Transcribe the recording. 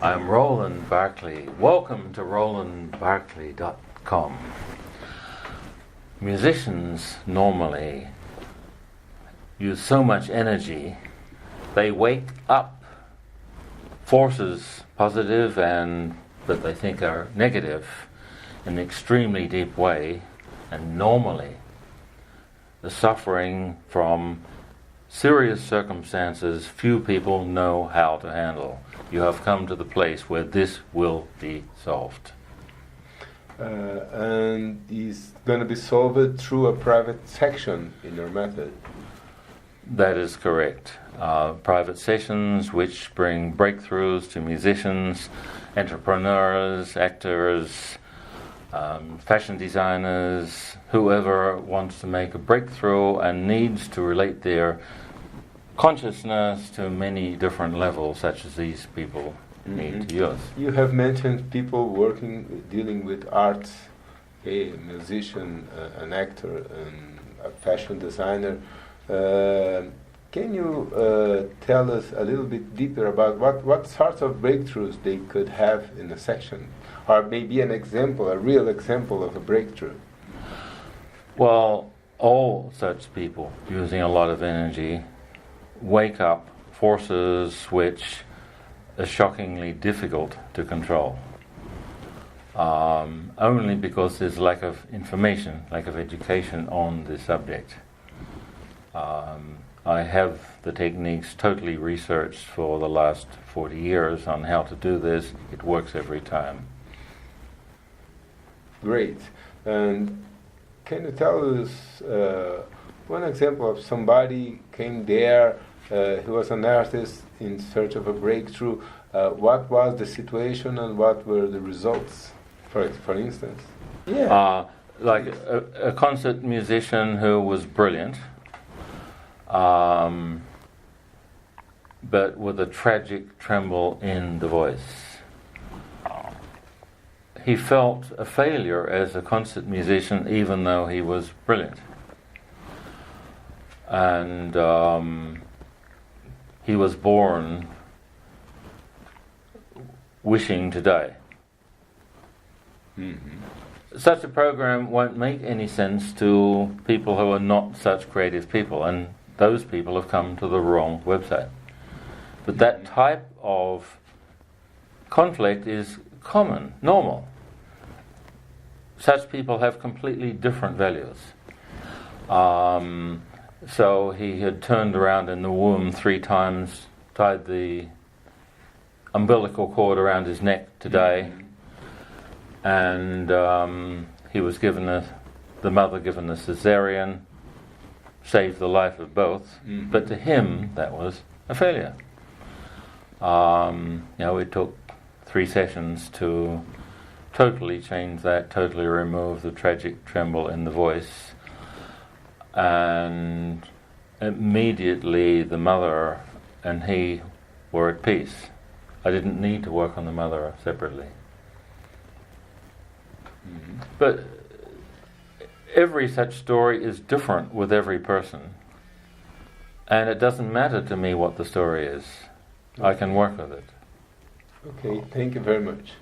I'm Rowland Barkley. Welcome to RowlandBarkley.com. Musicians normally use so much energy, they wake up forces, positive and that they think are negative, in an extremely deep way, and normally the suffering from serious circumstances few people know how to handle. You have come to the place where this will be solved. And it's going to be solved through a private section in your method. That is correct. Private sessions which bring breakthroughs to musicians, entrepreneurs, actors, fashion designers, whoever wants to make a breakthrough and needs to relate their consciousness to many different levels, such as these people need to use. You have mentioned people dealing with arts, a musician, an actor, and a fashion designer. Can you tell us a little bit deeper about what sorts of breakthroughs they could have in a section? Or maybe an example, a real example of a breakthrough? Well, all such people using a lot of energy wake up forces which are shockingly difficult to control. Only because there's lack of information, lack of education on this subject. I have the techniques totally researched for the last 40 years on how to do this. It works every time. Great. And can you tell us one example of somebody came there, who was an artist in search of a breakthrough? What was the situation and what were the results, for instance? Yeah. Like a concert musician who was brilliant, but with a tragic tremble in the voice. He felt a failure as a concert musician even though he was brilliant. And he was born wishing to die. Such a program won't make any sense to people who are not such creative people, and those people have come to the wrong website. But that type of conflict is common, normal. Such people have completely different values. So he had turned around in the womb 3 times, tied the umbilical cord around his neck to die, and he was given the mother given a cesarean, saved the life of both, but to him that was a failure. It took 3 sessions to totally change that, totally remove the tragic tremble in the voice, and immediately the mother and he were at peace. I didn't need to work on the mother separately. But every such story is different with every person, and it doesn't matter to me what the story is. I can work with it. Okay, thank you very much.